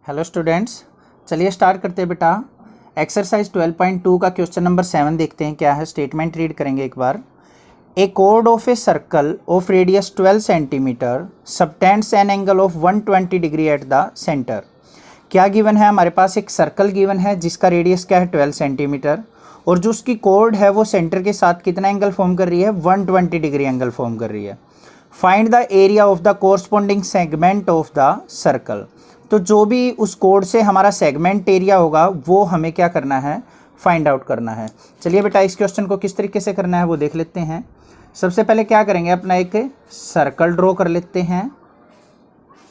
Hello students, चलिए start करते हैं बेटा। एक्सरसाइज 12.2 का क्वेश्चन नंबर 7 देखते हैं क्या है। स्टेटमेंट रीड करेंगे एक बार। ए कोड of a circle of radius 12 centimetre subtends an angle of 120 degree at the centre. क्या गिवन है? हमारे पास एक सर्कल गिवन है जिसका रेडियस क्या है 12 सेंटीमीटर, और जो उसकी कोड है वो सेंटर के साथ कितना एंगल फॉर्म कर रही है? 120 डिग्री एंगल फॉर्म कर रही है। Find the area of the corresponding segment of the circle. तो जो भी उस कोड से हमारा सेगमेंट एरिया होगा वो हमें क्या करना है? फाइंड आउट करना है। चलिए बेटा, इस क्वेश्चन को किस तरीके से करना है वो देख लेते हैं। सबसे पहले क्या करेंगे, अपना एक सर्कल ड्रॉ कर लेते हैं।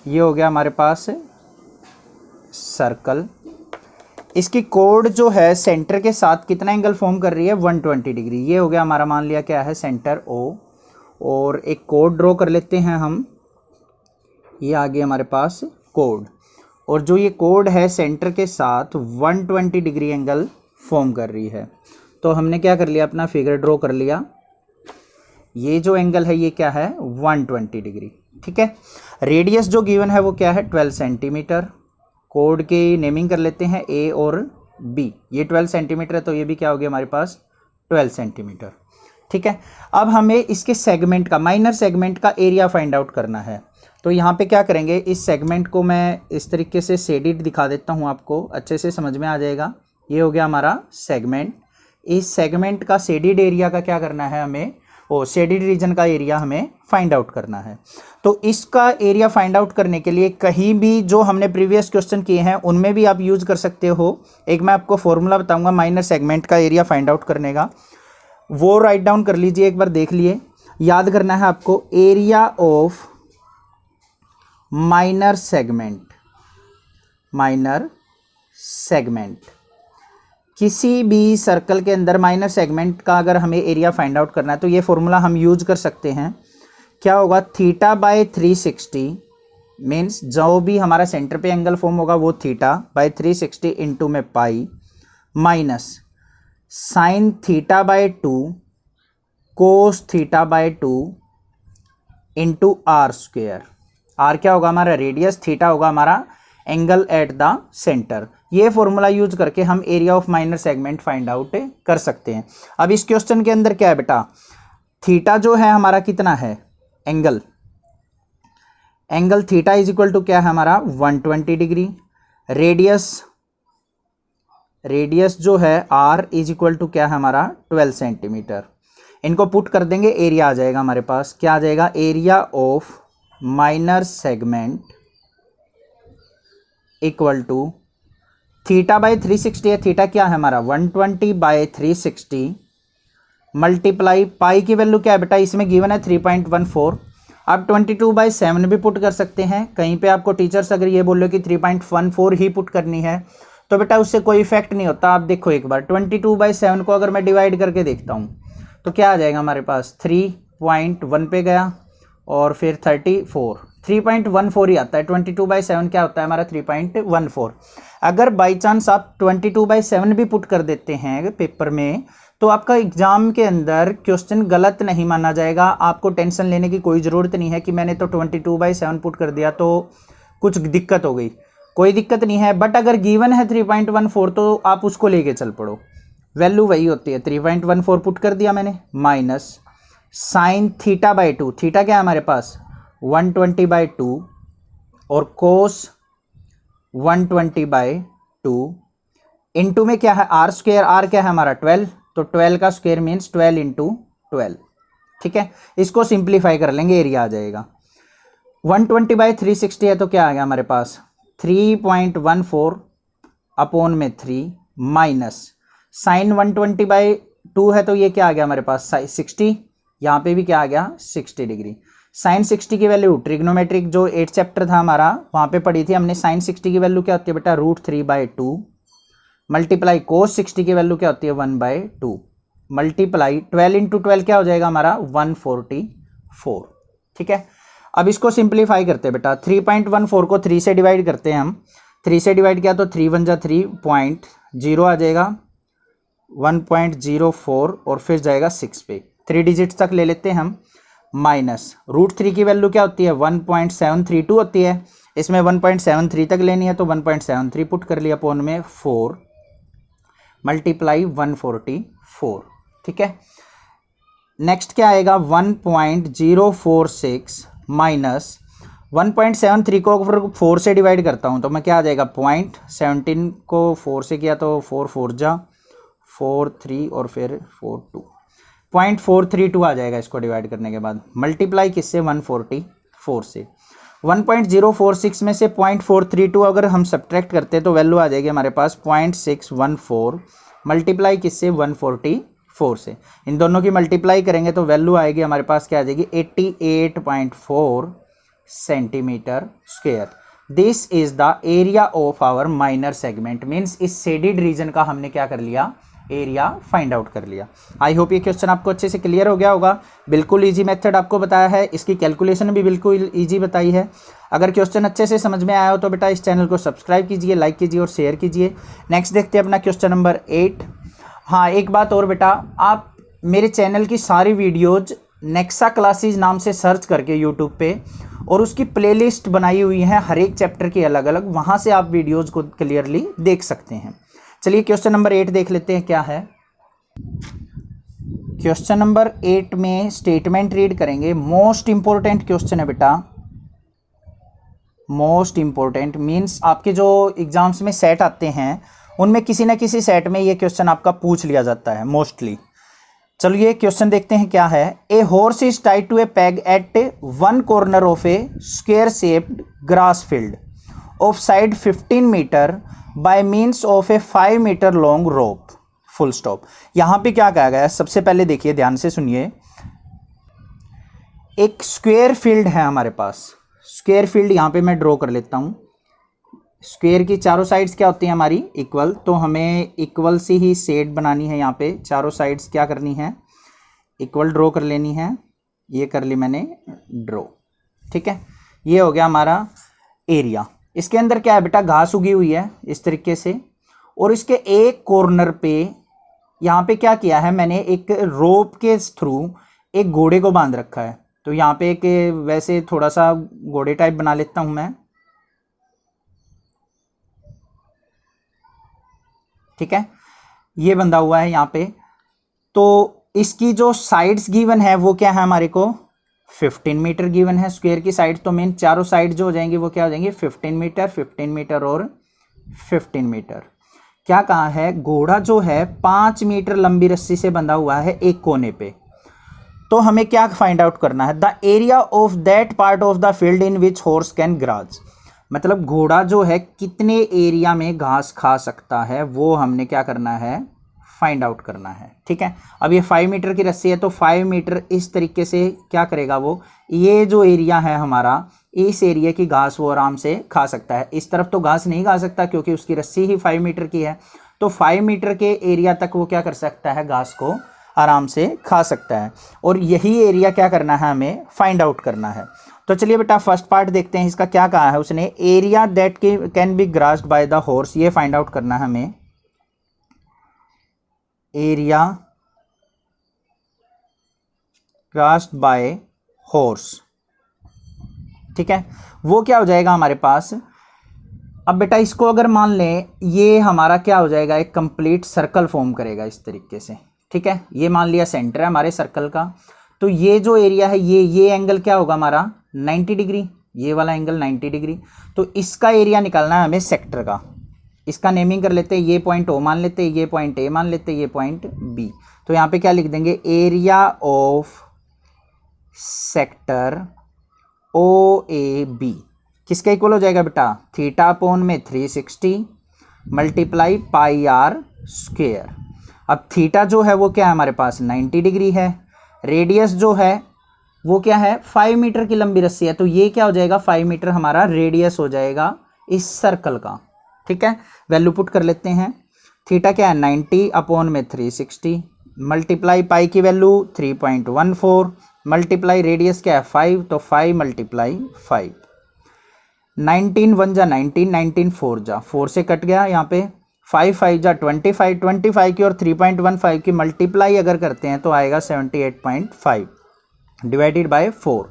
ये हो गया हमारे पास सर्कल। इसकी कोड जो है सेंटर के साथ कितना एंगल फॉर्म कर रही है? 120 डिग्री। ये हो गया हमारा, मान लिया क्या है, सेंटर O। और एक कोड ड्रॉ कर लेते हैं हम। ये आ गया हमारे पास कोड, और जो ये कोड है सेंटर के साथ 120 डिग्री एंगल फॉर्म कर रही है। तो हमने क्या कर लिया, अपना फिगर ड्रॉ कर लिया। ये जो एंगल है ये क्या है? 120 डिग्री। ठीक है। रेडियस जो गिवन है वो क्या है? 12 सेंटीमीटर। कोड की नेमिंग कर लेते हैं A और B। ये 12 सेंटीमीटर है तो ये भी क्या हो गया हमारे पास? 12 सेंटीमीटर। ठीक है। अब हमें इसके सेगमेंट का, माइनर सेगमेंट का एरिया फाइंड आउट करना है। तो यहाँ पे क्या करेंगे, इस सेगमेंट को मैं इस तरीके से शेडिड दिखा देता हूँ, आपको अच्छे से समझ में आ जाएगा। ये हो गया हमारा सेगमेंट। इस सेगमेंट का शेडिड एरिया का क्या करना है हमें? शेडिड रीजन का एरिया हमें फाइंड आउट करना है। तो इसका एरिया फाइंड आउट करने के लिए कहीं भी जो हमने प्रीवियस क्वेश्चन किए हैं उनमें भी आप यूज कर सकते हो। एक मैं आपको फॉर्मूला बताऊंगा माइनर सेगमेंट का एरिया फाइंड आउट करने का, वो राइट डाउन कर लीजिए, एक बार देख लिए। याद करना है आपको, area of minor segment. Minor segment, किसी भी सर्कल के अंदर माइनर सेगमेंट का अगर हमें एरिया फाइंड आउट करना है तो ये फॉर्मूला हम यूज कर सकते हैं। क्या होगा? थीटा बाय 360 मीन्स जो भी हमारा सेंटर पे एंगल फॉर्म होगा वो थीटा बाय 360 इंटू में pi, minus sine theta by 2 cos theta by 2 into r square. R क्या होगा हमारा? रेडियस। थीटा होगा हमारा एंगल एट द सेंटर। ये फॉर्मूला यूज करके हम area of minor segment find out कर सकते हैं। अब इस क्वेश्चन के अंदर क्या है बेटा, थीटा जो है हमारा कितना है? Angle theta is equal to क्या है हमारा? 120 डिग्री। रेडियस जो है आर इज इक्वल टू क्या है हमारा? 12 सेंटीमीटर। इनको पुट कर देंगे, एरिया आ जाएगा हमारे पास। क्या आ जाएगा? Area of minor segment equal to theta by 360 है। थीटा क्या है हमारा? 120 बाई 360 मल्टीप्लाई पाई की वैल्यू क्या है बेटा? इसमें गिवन है 3.14। आप 22/7 भी पुट कर सकते हैं। कहीं पे आपको टीचर्स अगर ये बोल रहे हो कि 3.14 ही पुट करनी है तो बेटा उससे कोई इफेक्ट नहीं होता। आप देखो एक बार, 22/7 को अगर मैं डिवाइड करके देखता हूँ तो क्या आ जाएगा हमारे पास? 3.1 पे गया और फिर 34, 3.14 ही आता है। 22/7 क्या होता है हमारा? 3.14। अगर बाई चांस आप 22/7 भी पुट कर देते हैं पेपर में तो आपका एग्जाम के अंदर क्वेश्चन गलत नहीं माना जाएगा। आपको टेंशन लेने की कोई ज़रूरत नहीं है कि मैंने तो 22/7 पुट कर दिया तो कुछ दिक्कत हो गई। कोई दिक्कत नहीं है। बट अगर गिवन है 3.14 तो आप उसको लेके चल पड़ो, वैल्यू वही होती है। 3.14 पुट कर दिया मैंने, minus sine theta by 2। Theta क्या है हमारे पास? 120/2 और कोस 120/2 इंटू में क्या है? Are square. आर क्या है हमारा? 12। तो 12 का स्क्वेयर मीन्स 12 इंटू 12। ठीक है। इसको सिंप्लीफाई कर लेंगे, एरिया आ जाएगा 120/360 है तो क्या आ गया हमारे पास? 3.14 अपॉन में 3 माइनस साइन 120/2 है तो ये क्या आ गया हमारे पास? 60। यहाँ पे भी क्या आ गया? 60 डिग्री। साइन 60 की वैल्यू ट्रिग्नोमेट्रिक जो 8 चैप्टर था हमारा वहाँ पे पढ़ी थी हमने। साइन 60 की वैल्यू क्या होती है बेटा? √3/2 मल्टीप्लाई कोस 60 की वैल्यू क्या होती है? 1/2 मल्टीप्लाई 12 इंटू 12 क्या हो जाएगा हमारा? 144। ठीक है। अब इसको सिंप्लीफाई करते हैं बेटा। 3.14 को 3 से डिवाइड करते हैं हम। 3 से डिवाइड किया तो 3 × 3.0 आ जाएगा, 1.04 और फिर जाएगा 6 पे। 3 डिजिट्स तक ले लेते हैं हम। माइनस √3 की वैल्यू क्या होती है? 1.732 होती है। इसमें 1.73 तक लेनी है तो 1.73 पुट कर लिया अपॉन में 4 मल्टीप्लाई 144, ठीक है। नेक्स्ट क्या आएगा 1.046 माइनस 1.73 को अगर 4 से डिवाइड करता हूँ तो मैं क्या आ जाएगा 0.17 को 4 से किया तो 4 4 जा 4 3 और फिर 4 2 0.432 आ जाएगा इसको डिवाइड करने के बाद। मल्टीप्लाई किससे 144 से 1.046 में से 0.432 अगर हम सब्ट्रैक्ट करते हैं तो वैल्यू आ जाएगी हमारे पास 0.614 मल्टीप्लाई किससे 144 से। इन दोनों की मल्टीप्लाई करेंगे तो वैल्यू आएगी हमारे पास क्या आ जाएगी 88.4 centimetre square. This is the area of our minor segment, means इस शेडेड रीजन का हमने क्या कर लिया एरिया फाइंड आउट कर लिया। आई होप ये क्वेश्चन आपको अच्छे से क्लियर हो गया होगा। बिल्कुल इजी मेथड आपको बताया है, इसकी कैलकुलेशन भी बिल्कुल इजी बताई है। अगर क्वेश्चन अच्छे से समझ में आया हो तो बेटा इस चैनल को सब्सक्राइब कीजिए, लाइक कीजिए और शेयर कीजिए। नेक्स्ट देखते हैं अपना क्वेश्चन नंबर 8। हाँ एक बात और बेटा, आप मेरे चैनल की सारी वीडियोज नेक्सा क्लासेज नाम से सर्च करके यूट्यूब पे और उसकी प्लेलिस्ट बनाई हुई है हर एक चैप्टर की अलग अलग, वहाँ से आप वीडियोज़ को क्लियरली देख सकते हैं। चलिए क्वेश्चन नंबर 8 देख लेते हैं क्या है। क्वेश्चन नंबर 8 में स्टेटमेंट रीड करेंगे। मोस्ट इंपॉर्टेंट क्वेश्चन है बेटा, मोस्ट इंपॉर्टेंट मीन्स आपके जो एग्जाम्स में सेट आते हैं उनमें किसी न किसी सेट में ये क्वेश्चन आपका पूछ लिया जाता है मोस्टली। चलिए क्वेश्चन देखते हैं क्या है। A horse is tied to a peg at one corner of a square shaped grass field of side 15 metre by means of a 5 metre long rope, full stop. यहां पे क्या कहा गया है, सबसे पहले देखिए ध्यान से सुनिए। एक स्क्वायर फील्ड है हमारे पास, स्क्वायर फील्ड यहां पे मैं ड्रॉ कर लेता हूं। स्क्वायर की चारों साइड्स क्या होती हैं हमारी इक्वल, तो हमें इक्वल से ही शेड बनानी है। यहाँ पे चारों साइड्स क्या करनी है इक्वल ड्रॉ कर लेनी है। ये कर ली मैंने ड्रॉ, ठीक है। ये हो गया हमारा एरिया। इसके अंदर क्या है बेटा घास उगी हुई है इस तरीके से, और इसके एक कॉर्नर पे यहाँ पे क्या किया है मैंने एक रोप के थ्रू एक घोड़े को बांध रखा है। तो यहाँ पे एक वैसे थोड़ा सा घोड़े टाइप बना लेता हूँ मैं, ठीक है। ये बंधा हुआ है यहाँ पे। तो इसकी जो साइड्स गिवन है वो क्या है हमारे को 15 मीटर गिवन है स्क्वायर की साइड। तो मेन चारों साइड जो हो जाएंगी वो क्या हो जाएंगी 15 मीटर 15 मीटर और 15 मीटर। क्या कहा है घोड़ा जो है 5 मीटर लंबी रस्सी से बंधा हुआ है एक कोने पे। तो हमें क्या फाइंड आउट करना है the area of that part of the field in which horse can graze. मतलब घोड़ा जो है कितने एरिया में घास खा सकता है वो हमने क्या करना है फाइंड आउट करना है, ठीक है। अब ये 5 मीटर की रस्सी है तो 5 मीटर इस तरीके से क्या करेगा वो, ये जो एरिया है हमारा इस एरिया की घास वो आराम से खा सकता है। इस तरफ तो घास नहीं खा सकता क्योंकि उसकी रस्सी ही 5 मीटर की है। तो 5 मीटर के एरिया तक वो क्या कर सकता है घास को आराम से खा सकता है। और यही एरिया क्या करना है हमें फाइंड आउट करना है। तो चलिए बेटा फर्स्ट पार्ट देखते हैं इसका क्या कहा है उसने। Area that can be grazed by the horse, ये फाइंड आउट करना है हमें। एरिया ग्रास्ड बाय हॉर्स, ठीक है, वो क्या हो जाएगा हमारे पास। अब बेटा इसको अगर मान लें ये हमारा क्या हो जाएगा एक कंप्लीट सर्कल फॉर्म करेगा इस तरीके से, ठीक है। ये मान लिया सेंटर है हमारे सर्कल का। तो ये जो एरिया है ये एंगल क्या होगा हमारा 90 डिग्री, ये वाला एंगल 90 डिग्री। तो इसका एरिया निकालना है हमें सेक्टर का। इसका नेमिंग कर लेते हैं, ये पॉइंट ओ मान लेते हैं, ये पॉइंट ए मान लेते हैं, ये पॉइंट बी। तो यहाँ पे क्या लिख देंगे area of sector O A B किसका इक्वल हो जाएगा बेटा थीटा अपॉन में 360 मल्टीप्लाई पाई आर स्क्वायर। अब थीटा जो है वो क्या है हमारे पास 90 डिग्री है, रेडियस जो है वो क्या है 5 मीटर की लंबी रस्सी है। तो ये क्या हो जाएगा 5 मीटर हमारा रेडियस हो जाएगा इस सर्कल का, ठीक है। वैल्यू पुट कर लेते हैं। थीटा क्या है 90 अपॉन में 360 मल्टीप्लाई पाई की वैल्यू 3.14 मल्टीप्लाई रेडियस क्या है 5, तो 5 मल्टीप्लाई 5। 19 1 जा 19, 19 4 जा 4 से कट गया यहाँ पे 5 5 जा 25, 25 की और 3.15 की मल्टीप्लाई अगर करते हैं तो आएगा 78.5 डिवाइडेड बाय 4।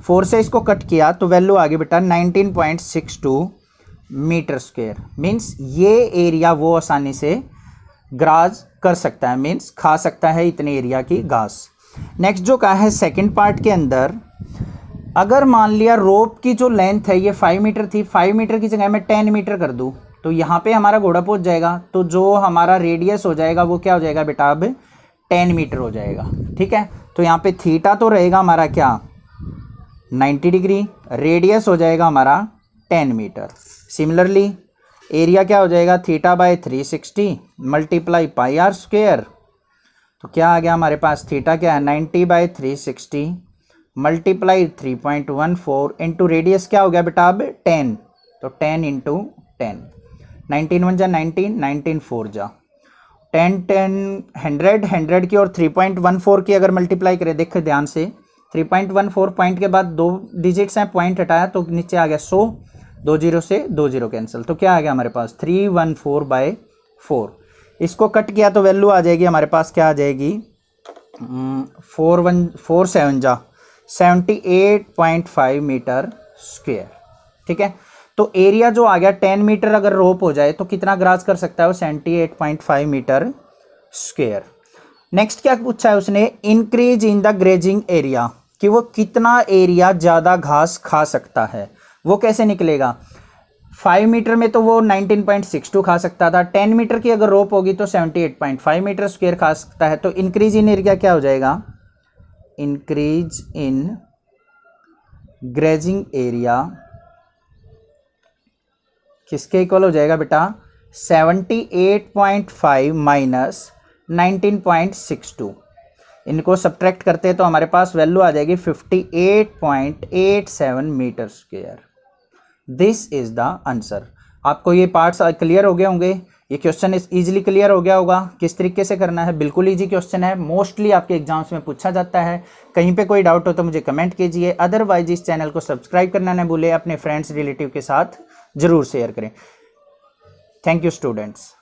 4 से इसको कट किया तो वैल्यू आ गई बेटा 19.62 मीटर स्क्वायर। मीन्स ये एरिया वो आसानी से ग्रास कर सकता है, मीन्स खा सकता है इतने एरिया की घास। नेक्स्ट जो कहा है सेकंड पार्ट के अंदर, अगर मान लिया रोप की जो लेंथ है ये 5 मीटर थी, 5 मीटर की जगह मैं 10 मीटर कर दूं तो यहाँ पे हमारा घोड़ा पहुँच जाएगा, तो जो हमारा रेडियस हो जाएगा वो क्या हो जाएगा बेटा, अब 10 मीटर हो जाएगा। ठीक है, तो यहाँ पे थीटा तो रहेगा हमारा क्या 90 डिग्री, रेडियस हो जाएगा हमारा 10 मीटर। सिमिलरली एरिया क्या हो जाएगा, theta by 360 multiply pi r square, तो क्या आ गया हमारे पास, थीटा क्या है 90 बाय 360 मल्टीप्लाई 3.14 इंटू रेडियस क्या हो गया बेटा अब 10, तो 10 इंटू 10, 19 1 जा 19, 19 4 जा 10, 10 100, 100 की और 3.14 की अगर मल्टीप्लाई करें, देखो ध्यान से 3.14 पॉइंट के बाद 2 डिजिट्स हैं, पॉइंट हटाया तो नीचे आ गया 100, 2 जीरो से 2 जीरो कैंसिल, तो क्या आ गया हमारे पास 314/4। इसको कट किया तो वैल्यू आ जाएगी हमारे पास, क्या आ जाएगी 4 7 जा 78.5 मीटर स्क्वायर। ठीक है, तो एरिया जो आ गया 10 मीटर अगर रोप हो जाए तो कितना ग्रास कर सकता है वो 78.5 मीटर स्क्वायर। नेक्स्ट क्या पूछा है उसने, increase in the grazing area, कि वो कितना एरिया ज़्यादा घास खा सकता है। वो कैसे निकलेगा, 5 मीटर में तो वो 19.62 खा सकता था, 10 मीटर की अगर रोप होगी तो 78.5 मीटर स्क्वायर खा सकता है। तो इंक्रीज इन एरिया क्या हो जाएगा, इंक्रीज इन ग्रेजिंग एरिया किसके इक्वल हो जाएगा बेटा, 78.5 माइनस 19.62, इनको सब्ट्रैक्ट करते हैं तो हमारे पास वैल्यू आ जाएगी 58.87 metre square. This is the answer. आपको ये पार्ट्स क्लियर हो गए होंगे, ये क्वेश्चन इजीली क्लियर हो गया होगा किस तरीके से करना है। बिल्कुल इजी क्वेश्चन है, मोस्टली आपके एग्जाम्स में पूछा जाता है। कहीं पे कोई डाउट हो तो मुझे कमेंट कीजिए, अदरवाइज इस चैनल को सब्सक्राइब करना न भूलें, अपने फ्रेंड्स रिलेटिव के साथ जरूर शेयर करें। Thank you students.